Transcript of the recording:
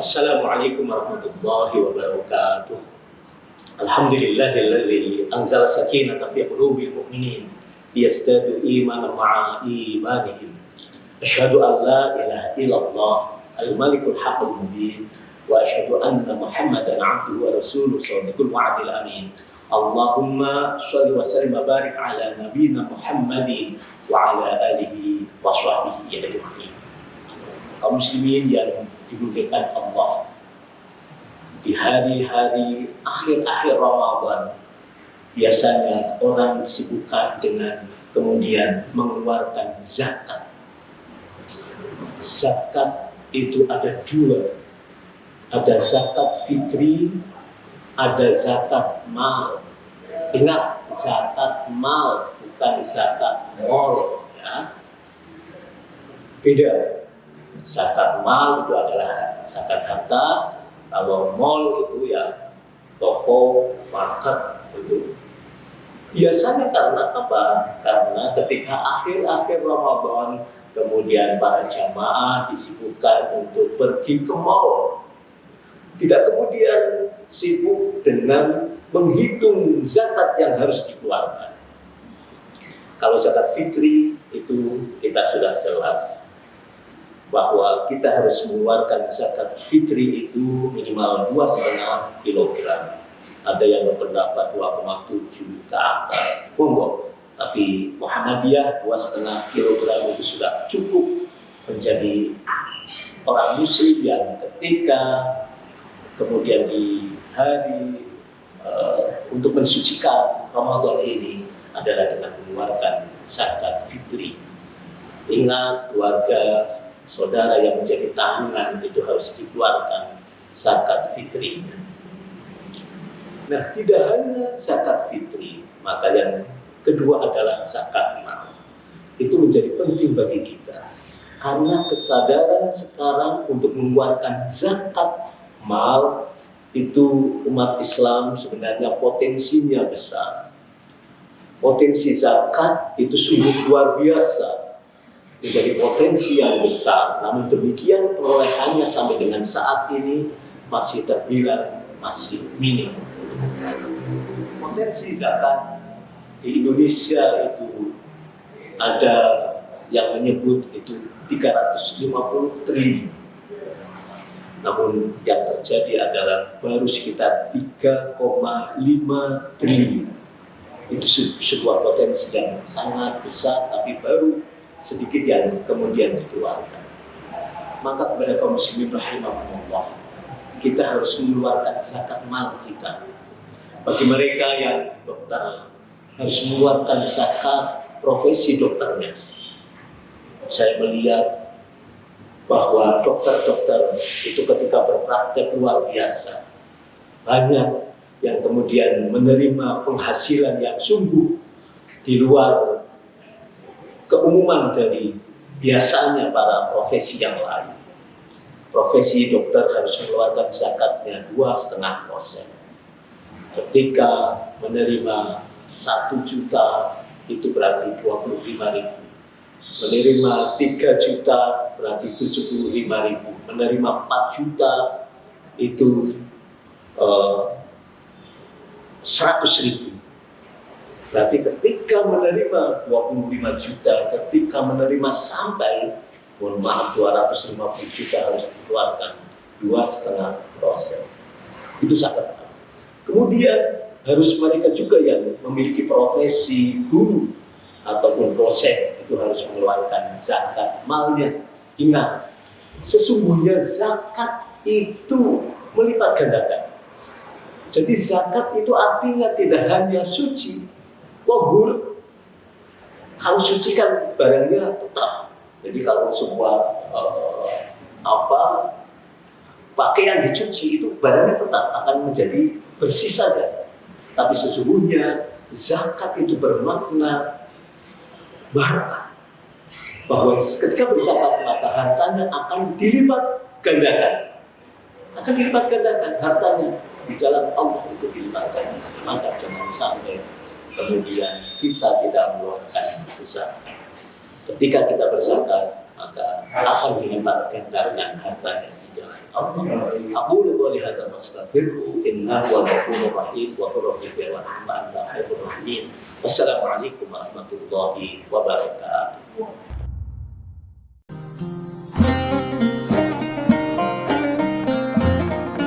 Assalamualaikum warahmatullahi wabarakatuh. Alhamdulillahilladzi anzala sakinata fi qulubil mu'minin liyazdadu imanan ma'a imanihim. Asyhadu an la ilaha illallah al-malikul haqqul mubin wa asyhadu anna Muhammadan 'abduhu wa rasuluhu shadiqul wa'dil amin. Allahumma shalli wa sallim wa barik ala nabiyyina Muhammadin wa ala alihi wa sahbihi ajma'in. Kaum muslimin yang dimuliakan Allah, di hari-hari akhir-akhir Ramadan biasanya orang disibukkan dengan kemudian mengeluarkan zakat. Zakat itu ada dua, ada zakat fitri, ada zakat mal. Ingat, zakat mal bukan zakat mall, ya. Beda. Zakat mal itu adalah zakat harta, kalau mall itu ya toko, market itu. Biasanya karena apa? Karena ketika akhir-akhir Ramadan kemudian para jamaah disibukkan untuk pergi ke mall. Tidak kemudian sibuk dengan menghitung zakat yang harus dikeluarkan. Kalau zakat fitri itu kita sudah jelas bahwa kita harus mengeluarkan zakat fitri itu minimal 2,5 kilogram. Ada yang berpendapat 2,7 ke atas, monggo. Tapi Muhammadiyah 2,5 kilogram itu sudah cukup menjadi orang muslim yang ketika kemudian di hari untuk mensucikan Ramadan ini adalah dengan mengeluarkan zakat fitri. Ingat, keluarga, saudara yang menjadi tanggungan itu harus dikeluarkan zakat fitri. Nah, tidak hanya zakat fitri, maka yang kedua adalah zakat mal. Itu menjadi penting bagi kita karena kesadaran sekarang untuk mengeluarkan zakat mal itu umat Islam sebenarnya potensinya besar. Potensi zakat itu sungguh luar biasa, menjadi potensi yang besar. Namun demikian perolehannya sampai dengan saat ini masih terbilang masih minim. Potensi zakat di Indonesia itu ada yang menyebut itu 350 triliun. Namun yang terjadi adalah baru sekitar 3,5 triliun. Itu sebuah potensi yang sangat besar, tapi baru sedikit yang kemudian dikeluarkan. Maka kepada kaum muslimin rahimahumullah, kita harus mengeluarkan zakat mal kita. Bagi mereka yang dokter, harus mengeluarkan zakat profesi dokternya. Saya melihat bahwa dokter-dokter itu ketika berpraktek luar biasa. Banyak yang kemudian menerima penghasilan yang sungguh di luar keumuman dari biasanya para profesi yang lain. Profesi dokter harus mengeluarkan zakatnya 2,5%. Ketika menerima 1 juta itu berarti 25.000. Menerima 3 juta berarti 75.000. Menerima 4 juta itu 100.000. Berarti ketika menerima 25 juta, ketika menerima sampai, mohon maaf, 250 juta harus dikeluarkan 2,5%. Itu sangat. Kemudian harus mereka juga yang memiliki profesi guru ataupun dosen itu harus mengeluarkan zakat malnya. Ingat, sesungguhnya zakat itu melipat gandakan. Jadi zakat itu artinya tidak hanya suci, tohur. Kalau suci kan barangnya tetap. Jadi kalau sebuah pakaian dicuci itu barangnya tetap akan menjadi bersih saja. Tapi sesungguhnya zakat itu bermakna barakah. Bahwa ketika berzakat maka hartanya akan dilipat gandakan. Akan dilipat gandakan hartanya di jalan Allah itu dilipat gandakan. Maka jangan sampai kemudian kita tidak mengeluarkan zakat. Ketika kita berzakat, maka akan dilemparkan dengan harta yang di jalan Allah. Aku qouli hadza wastaghfiruhu innahu huwal ghafurur rahim wa qur rabbi warhamna anta khairur rahimin. Wassalamualaikum warahmatullahi wabarakatuh.